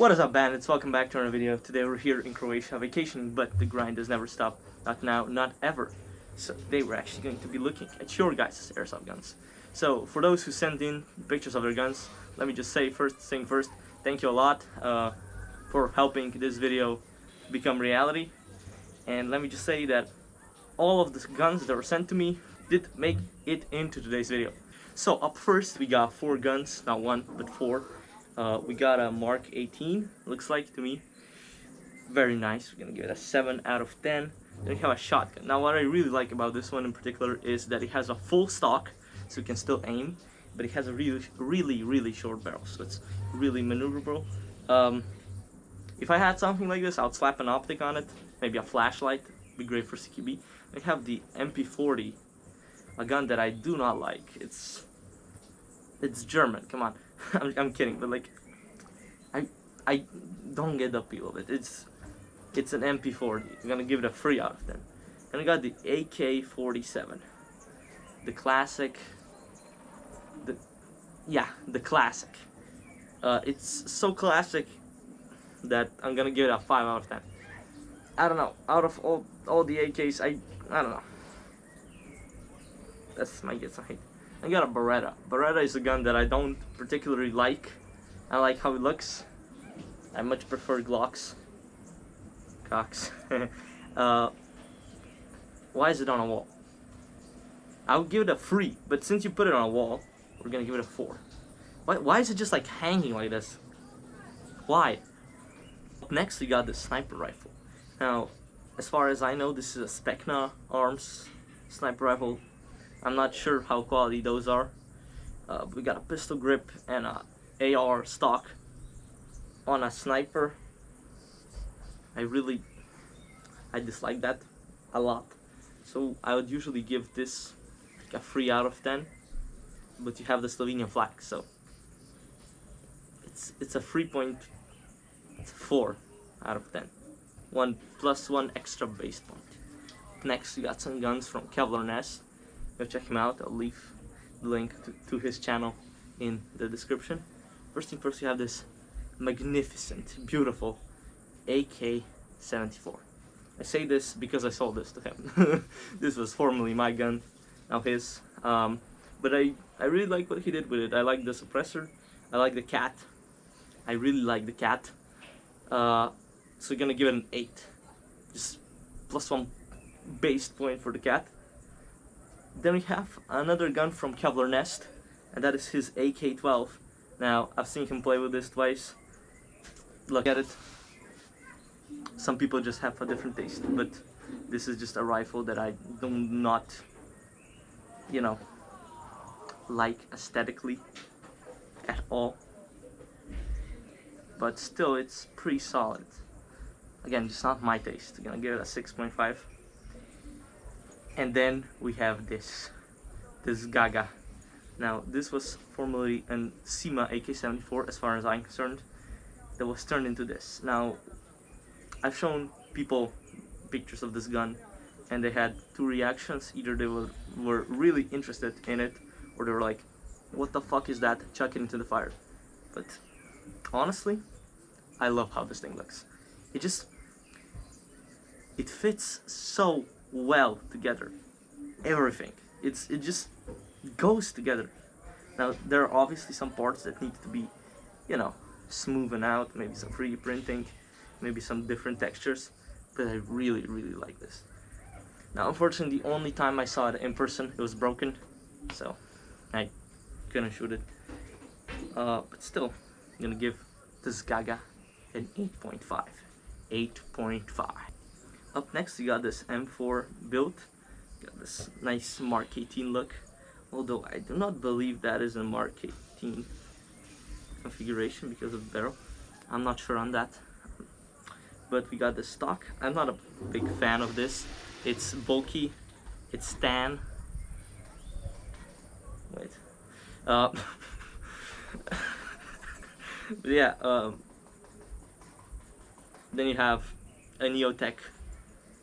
What is up, bandits? Welcome back to another video. Today we're here in Croatia vacationing, but the grind does never stop. Not now, not ever. So today we're actually going to be looking at your guys' airsoft guns. So for those who sent in pictures of their guns, let me just say first, thank you a lot for helping this video become reality. And let me just say that all of the guns that were sent to me did make it into today's video. So up first we got 4 guns, not 1 but 4. We got a Mark 18, looks like to me. Very nice. We're gonna give it a 7 out of 10. Then we have a shotgun. Now what I really like about this one in particular is that it has a full stock, so you can still aim, but it has a really short barrel, so it's really maneuverable. If I had something like this, I would slap an optic on it, maybe a flashlight, be great for CQB. I have the MP40, a gun that I do not like. It's German, come on. I'm kidding, but like, I don't get the appeal of it. It's an MP40. I'm gonna give it a 3 out of 10. And I got the AK-47, the classic. The classic. It's so classic that I'm gonna give it a 5 out of 10. I don't know. Out of all the AKs, I don't know. That's my guess. I got a Beretta. Beretta is a gun that I don't particularly like. I like how it looks. I much prefer Glocks. Cocks. Why is it on a wall? I would give it a 3, but since you put it on a wall, we're gonna give it a 4. Why is it just like hanging like this? Why? Up next we got the sniper rifle. Now, as far as I know, this is a Specna Arms sniper rifle. I'm not sure how quality those are. We got a pistol grip and a AR stock on a sniper. I dislike that a lot. So I would usually give this like a 3 out of 10. But you have the Slovenian flag, so it's a 3.4 out of 10. 1 plus 1 extra base point. Next we got some guns from Kevlar Nest. Go check him out. I'll leave the link to his channel in the description. First thing first, you have this magnificent, beautiful AK-74. I say this because I sold this to him. This was formerly my gun, now his. But I really like what he did with it. I like the suppressor. I like the cat. I really like the cat. So we're gonna give it an 8. Just plus 1 base point for the cat. Then we have another gun from Kevlar Nest, and that is his AK-12. Now, I've seen him play with this twice. Look at it. Some people just have a different taste, but this is just a rifle that I do not, like aesthetically at all. But still, it's pretty solid. Again, just not my taste. I'm gonna give it a 6.5. And then we have this Gaga. Now this was formerly an SEMA AK-74 as far as I'm concerned, that was turned into this. Now I've shown people pictures of this gun and they had 2 reactions. Either they were really interested in it, or they were like, what the fuck is that, chuck it into the fire. But honestly, I love how this thing looks. It fits so well together. Everything. It just goes together. Now there are obviously some parts that need to be, smoothen out, maybe some 3D printing, maybe some different textures, but I really like this. Now unfortunately the only time I saw it in person, it was broken, so I couldn't shoot it. But still, I'm gonna give this Gaga an 8.5. 8.5. Up next we got this M4 build. Got this nice Mark 18 look, although I do not believe that is a Mark 18 configuration because of the barrel. I'm not sure on that. But we got the stock. I'm not a big fan of this. It's bulky, it's tan. Wait. But yeah, then you have a Neotech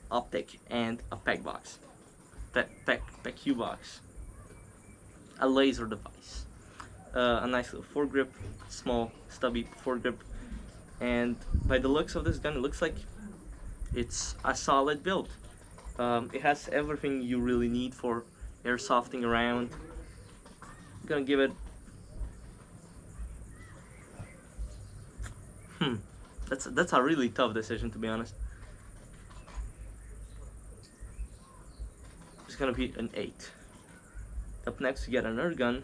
optic and a PEQ box. PEQ box. A laser device. A nice little foregrip, small stubby foregrip. And by the looks of this gun, it looks like it's a solid build. It has everything you really need for airsofting around. I'm gonna give it that's a really tough decision, to be honest. It's gonna be an 8. Up next we get another gun,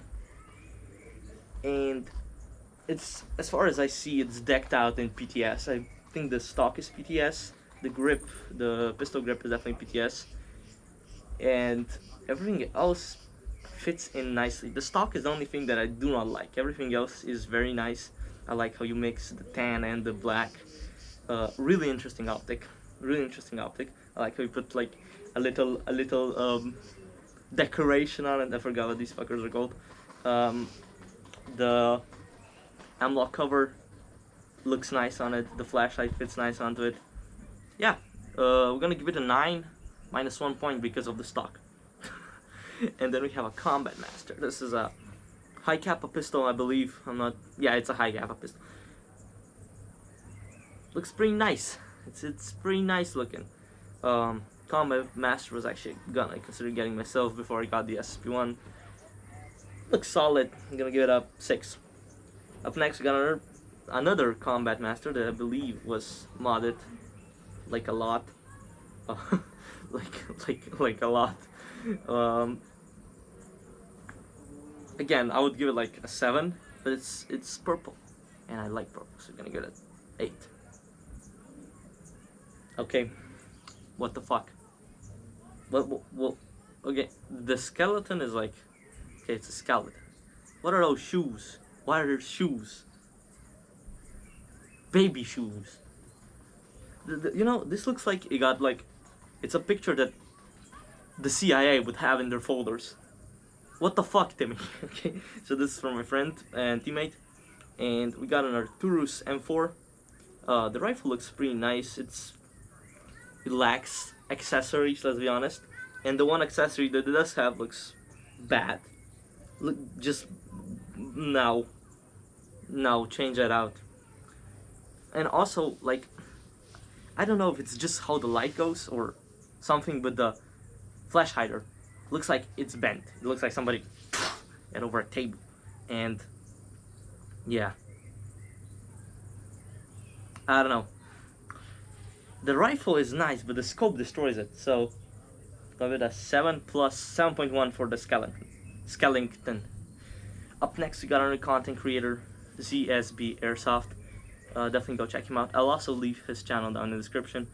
and it's, as far as I see, it's decked out in PTS. I think the stock is PTS, the grip, the pistol grip is definitely PTS, and everything else fits in nicely. The stock is the only thing that I do not like. Everything else is very nice. I like how you mix the tan and the black. Really interesting optic. Really interesting optic. I like how you put like a little decoration on it. I forgot what these fuckers are called. The amlock cover looks nice on it. The flashlight fits nice onto it. Yeah, we're gonna give it a 9, minus 1 point because of the stock. And then we have a Combat Master. This is a high kappa pistol, I believe. Yeah, it's a high kappa pistol. Looks pretty nice. It's pretty nice looking. Combat Master was actually a gun I considered getting myself before I got the SSP1. Looks solid. I'm gonna give it a 6. Up next, we got another Combat Master that I believe was modded like a lot. like a lot. Again, I would give it like a 7, but it's purple, and I like purple, so I'm gonna give it 8. Okay, what the fuck? Well, okay, the skeleton is like, okay, it's a skeleton. What are those shoes? Why are there shoes? Baby shoes. You know, this looks like it got like, it's a picture that the CIA would have in their folders. What the fuck, Timmy? Okay, so this is from my friend and teammate, and we got an Arcturus M4. The rifle looks pretty nice. It lacks accessories, let's be honest, and the one accessory that it does have looks bad. Look, just no, change that out. And also, like, I don't know if it's just how the light goes or something, but the flash hider looks like it's bent. It looks like somebody it over a table. And yeah, I don't know. The rifle is nice, but the scope destroys it. So I'll give it a 7 plus 7.1 for the skeleton. Up next, we got another content creator, ZSB Airsoft. Definitely go check him out. I'll also leave his channel down in the description.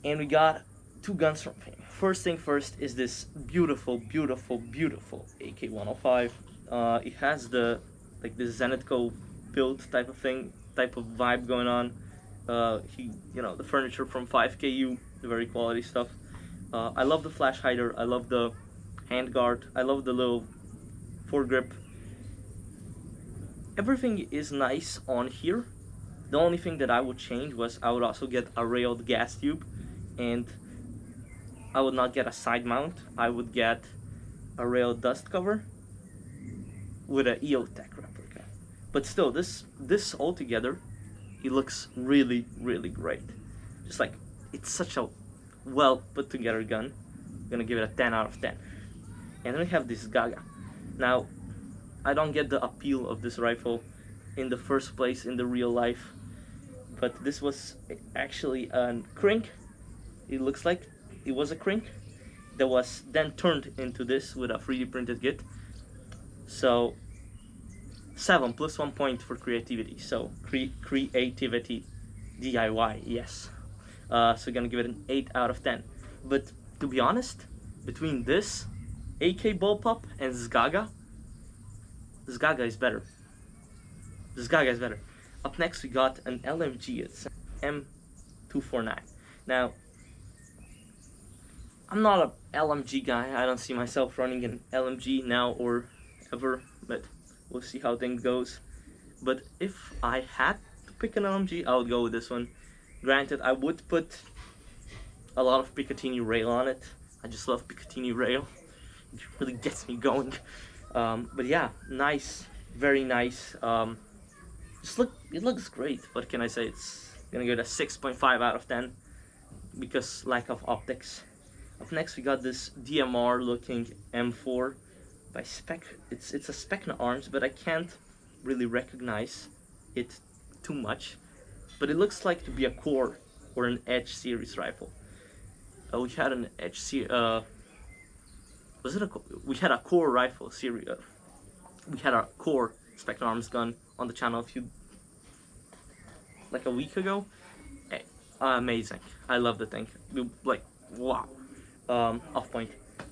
And we got 2 guns from him. First thing first is this beautiful AK-105. It has the Zenitco build type of vibe going on. The furniture from 5KU, the very quality stuff. I love the flash hider. I love the handguard. I love the little foregrip. Everything is nice on here. The only thing that I would change was I would also get a railed gas tube, and I would not get a side mount. I would get a railed dust cover with an EOTech replica. But still, this all together, it looks really great. Just like, it's such a well put together gun. I'm gonna give it a 10 out of 10. And then we have this Gaga. Now, I don't get the appeal of this rifle in the first place in the real life, but this was actually a crank. It looks like it was a crank that was then turned into this with a 3D printed kit. So 7 plus 1 point for creativity. So creativity DIY, yes. So gonna give it an 8 out of 10. But to be honest, between this AK bullpup and Zgaga, this Gaga is better. Up next, we got an LMG. It's M249. Now, I'm not an LMG guy. I don't see myself running an LMG now or ever, but we'll see how things goes. But if I had to pick an LMG, I would go with this one. Granted, I would put a lot of Picatinny rail on it. I just love Picatinny rail. It really gets me going. But yeah, nice, very nice. it looks great. What can I say? It's gonna get a 6.5 out of 10 because lack of optics. Up next we got this DMR looking M4 by Spec. It's a Specna arms, but I can't really recognize it too much. But it looks like to be a core or an Edge series rifle. We had an Edge series. Was it a? We had a core rifle series. We had a core Specna arms gun on the channel like a week ago. Amazing. I love the thing. Like, wow. Off point.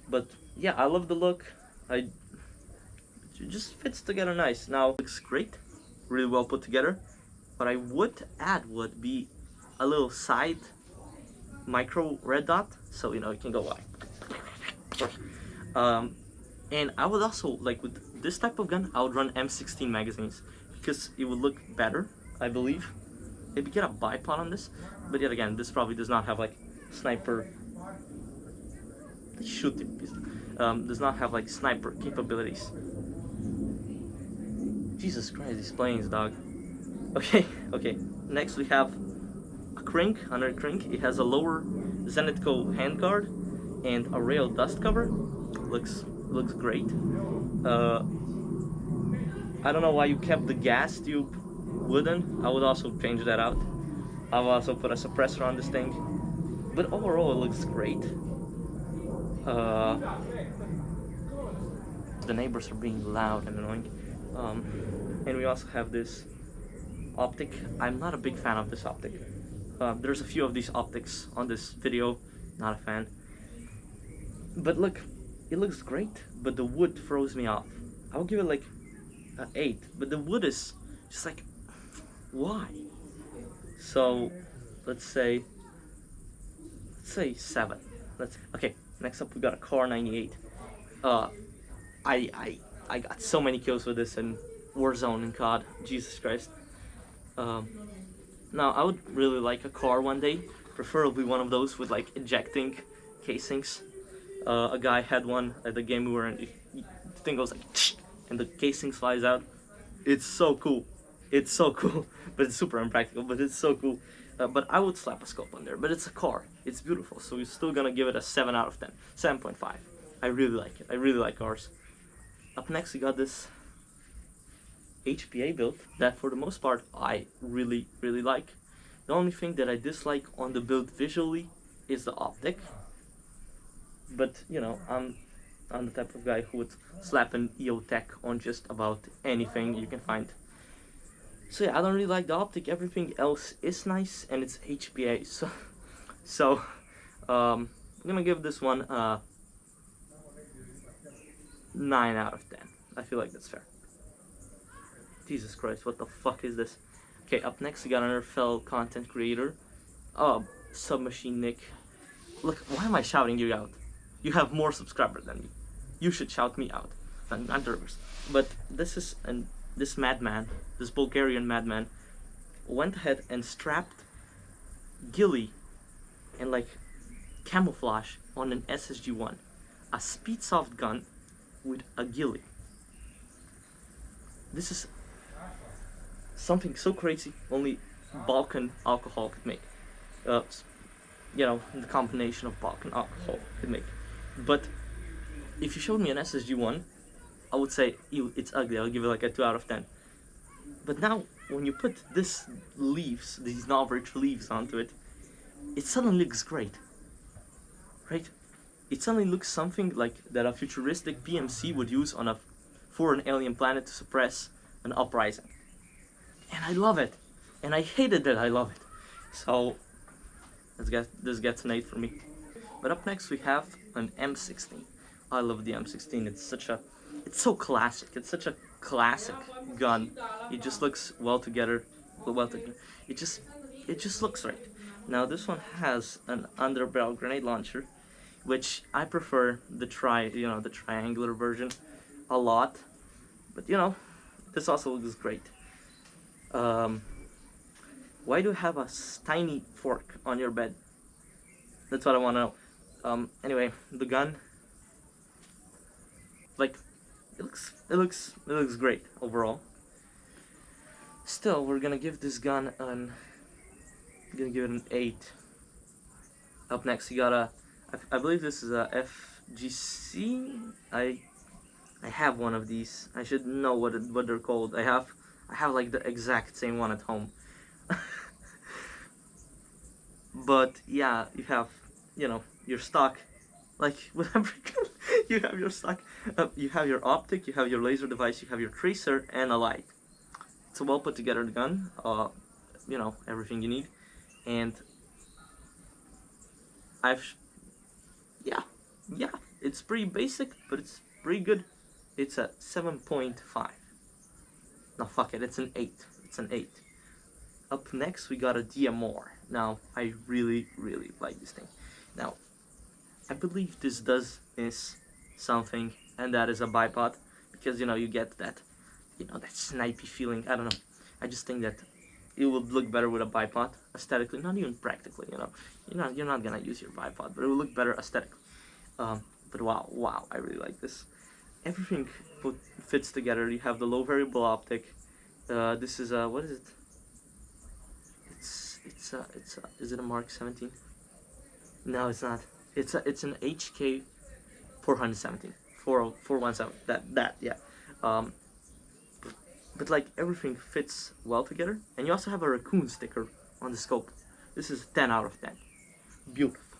But yeah, I love the look. It just fits together nice. Now, looks great. Really well put together. What I would add would be a little side micro red dot. So, you know, it can go like. And I would also, like with this type of gun, I would run M16 magazines. Because it would look better, I believe. Maybe get a bipod on this. But yet again, this probably does not have like sniper shooting. Does not have like sniper capabilities. Jesus Christ, these planes, dog. Okay. Next we have a crank, another crank. It has a lower Zenitco handguard and a rail dust cover. Looks great. I don't know why you kept the gas tube wooden. I would also change that out. I've also put a suppressor on this thing. But overall, it looks great. The neighbors are being loud and annoying. And we also have this optic. I'm not a big fan of this optic. There's a few of these optics on this video. Not a fan. But look, it looks great, but the wood throws me off. I'll give it like an 8, but the wood is just like, why? So let's say 7. Okay. Next up we got a Car 98. I got so many kills with this in Warzone and COD. Jesus Christ. Now I would really like a car one day, preferably one of those with like ejecting casings. A guy had one at the game we were in. The thing goes like, and the casing flies out. It's so cool. It's so cool, but it's super impractical. But it's so cool. But I would slap a scope on there. But it's a car. It's beautiful. So we're still gonna give it a 7 out of 10. 7.5. I really like it. I really like cars. Up next, we got this HPA build that, for the most part, I really like. The only thing that I dislike on the build visually is the optic. But you know, I'm the type of guy who would slap an EOTech on just about anything you can find. So yeah, I don't really like the optic. Everything else is nice, and it's HPA. So I'm gonna give this one 9 out of 10. I feel like that's fair. Jesus Christ, what the fuck is this? Okay, up next we got another fellow content creator. Submachine Nick. Look, why am I shouting you out? You have more subscribers than me. You should shout me out. Not the reverse. But this madman, this Bulgarian madman, went ahead and strapped ghillie and like camouflage on an SSG-1, a Speedsoft gun with a ghillie. This is something so crazy only Balkan alcohol could make. You know, the combination of Balkan alcohol could make. But if you showed me an SSG-1, I would say, ew, it's ugly. I'll give it like a 2 out of 10. But now, when you put these novel leaves onto it, it suddenly looks great, right? It suddenly looks something like that a futuristic PMC would use on a foreign alien planet to suppress an uprising. And I love it. And I hated that I love it. So, this gets an 8 for me. But up next we have an M16. I love the M16. It's so classic. It's such a classic gun. It just looks well together. It just looks right. Now this one has an underbarrel grenade launcher, which I prefer the triangular version a lot. But you know, this also looks great. Why do you have a tiny fork on your bed? That's what I want to know. Anyway, the gun, like, it looks great overall. Still, we're gonna give this gun gonna give it an 8. Up next, we got I believe this is a FGC. I have one of these. I should know what they're called. I have like the exact same one at home. But yeah, you have, you know, your stock, like whatever. You have your stock. You have your optic. You have your laser device. You have your tracer and a light. It's a well put together gun. You know, everything you need, and I've yeah, yeah, it's pretty basic, but it's pretty good. It's a 7.5. No, fuck it, it's an 8. It's an 8. Up next, we got a DMR. Now, I really, really like this thing. Now, I believe this does miss something, and that is a bipod, because, you know, you get that, you know, that snipey feeling. I don't know. I just think that it would look better with a bipod aesthetically, not even practically, you know. You're not gonna use your bipod, but it will look better aesthetically. But wow, I really like this. Everything fits together. You have the low variable optic. This is a, what is it? Is it a Mark 17? No, it's not. It's an HK 417, 417. That yeah. Um, but like everything fits well together, and you also have a raccoon sticker on the scope. This is 10 out of 10. Beautiful.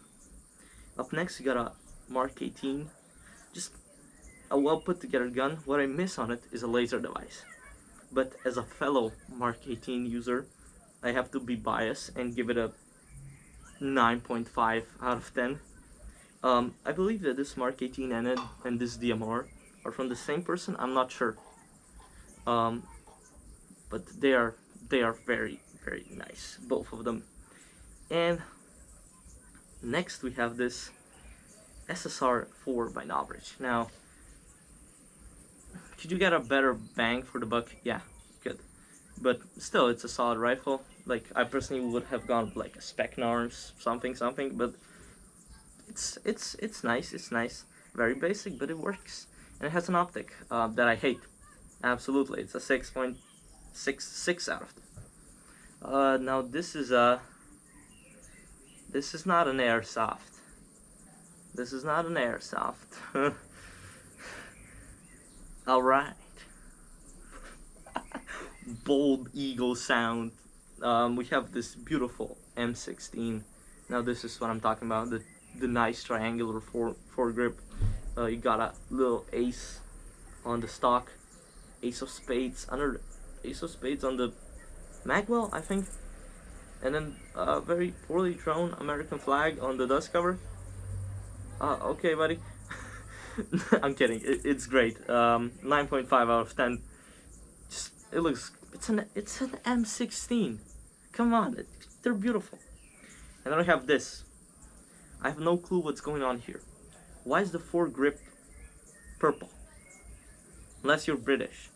Up next, you got a Mark 18. Just a well put together gun. What I miss on it is a laser device. But as a fellow Mark 18 user, I have to be biased and give it a 9.5 out of 10. I believe that this Mark 18 and this DMR are from the same person. I'm not sure. But they are very, very nice, both of them. And next we have this SSR 4 by Novridge. Now, could you get a better bang for the buck? Yeah, good. But still, it's a solid rifle. Like, I personally would have gone with like a Specnars, something, but it's nice, it's nice. Very basic, but it works. And it has an optic that I hate. Absolutely, it's a 6.66 out of 10. Now this is not an Airsoft. This is not an Airsoft. Alright. Bold eagle sound. We have this beautiful M16. Now this is what I'm talking about. The nice triangular foregrip. You got a little ace on the stock. Ace of spades under Ace of spades on the magwell, I think. And then very poorly thrown American flag on the dust cover. Okay, buddy. I'm kidding. It's great. 9.5 out of 10. Just, it looks. It's an M16. Come on, they're beautiful. And then I have this. I have no clue what's going on here. Why is the foregrip purple? Unless you're British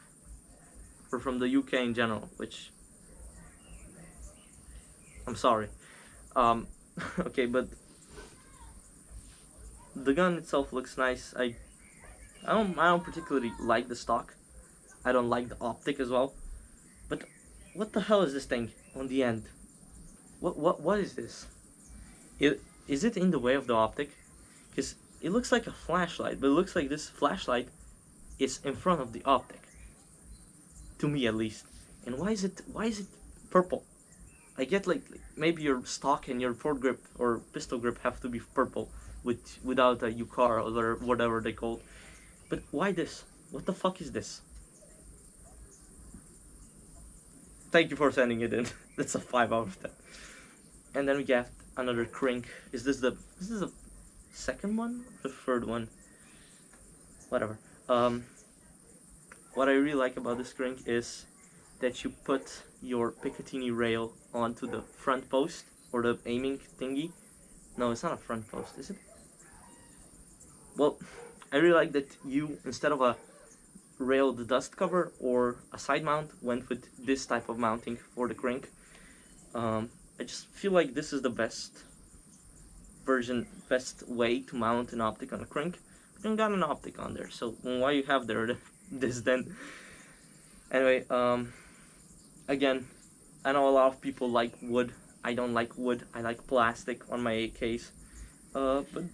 or from the UK in general, which I'm sorry. Okay, but the gun itself looks nice. I don't particularly like the stock. I don't like the optic as well. But what the hell is this thing on the end? What is this? Is it in the way of the optic? Because it looks like a flashlight, but it looks like this flashlight is in front of the optic. To me, at least. And why is it purple? I get like maybe your stock and your foregrip or pistol grip have to be purple without a UCAR or whatever they call it. But why this? What the fuck is this? Thank you for sending it in. That's a 5 out of 10. And then we get another crink. Is this the second one? Or the third one? Whatever. What I really like about this crink is that you put your Picatinny rail onto the front post or the aiming thingy. No, it's not a front post, is it? Well, I really like that you, instead of a railed dust cover or a side mount, went with this type of mounting for the crink. I just feel like this is the best way to mount an optic on a crink. But you got an optic on there, so why you have this then? Anyway, Again, I know a lot of people like wood. I don't like wood. I like plastic on my AKs. But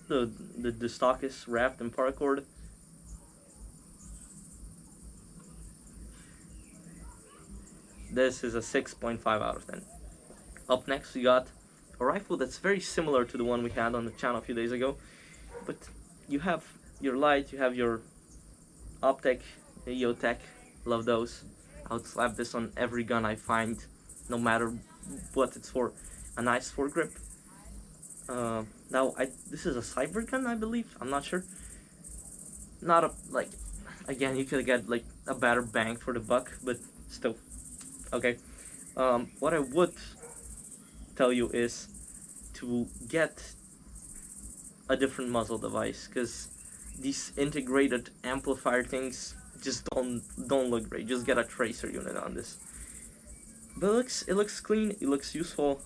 the stock is wrapped in paracord. This is a 6.5 out of 10. Up next, we got a rifle that's very similar to the one we had on the channel a few days ago, but you have your light, you have your optic, EOTech, love those. I would slap this on every gun I find, no matter what it's for. A nice foregrip. Now, this is a cyber gun, I believe. I'm not sure. Not a like. Again, you could get like a better bang for the buck, but still, okay. What I would tell you is to get a different muzzle device, because these integrated amplifier things just don't look great. Just get a tracer unit on this. But it looks clean. It looks useful.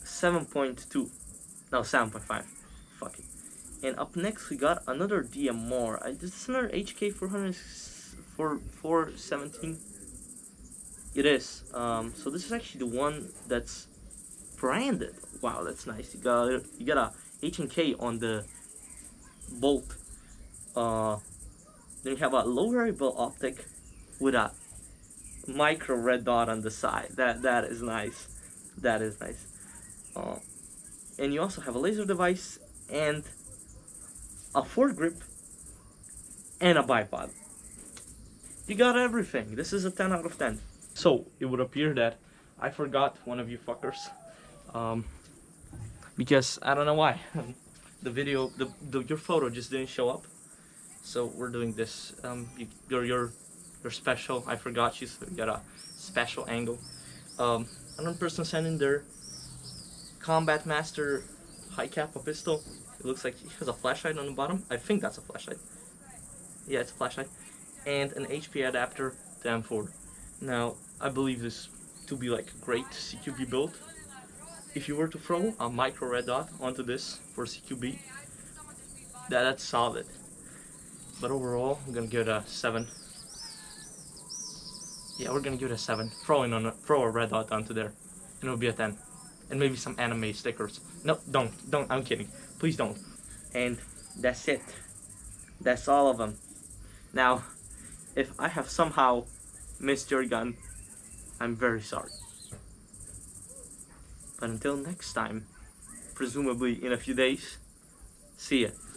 7.2, no 7.5. Fuck it. And up next we got another DMR. This is another HK 417. It is. So this is actually the one that's branded. Wow, that's nice. You got a H&K on the bolt. Then you have a low variable optic with a micro red dot on the side. That is nice. That is nice. And you also have a laser device and a foregrip and a bipod. You got everything. This is a 10 out of 10. So it would appear that I forgot one of you fuckers. Because I don't know why. The video, your photo just didn't show up. So we're doing this. You're special. I forgot you, so you got a special angle. Another person sent in their Combat Master high cap pistol. It looks like he has a flashlight on the bottom. I think that's a flashlight. Yeah, it's a flashlight. And an HP adapter to M4. Now, I believe this to be like a great CQB build. If you were to throw a micro red dot onto this for CQB, that's solid. But overall, I'm gonna give it a 7. Yeah, we're gonna give it a 7. Throw a red dot onto there, and it'll be a 10. And maybe some anime stickers. No, don't. I'm kidding. Please don't. And that's it. That's all of them. Now, if I have somehow missed your gun, I'm very sorry. But until next time, presumably in a few days, see ya.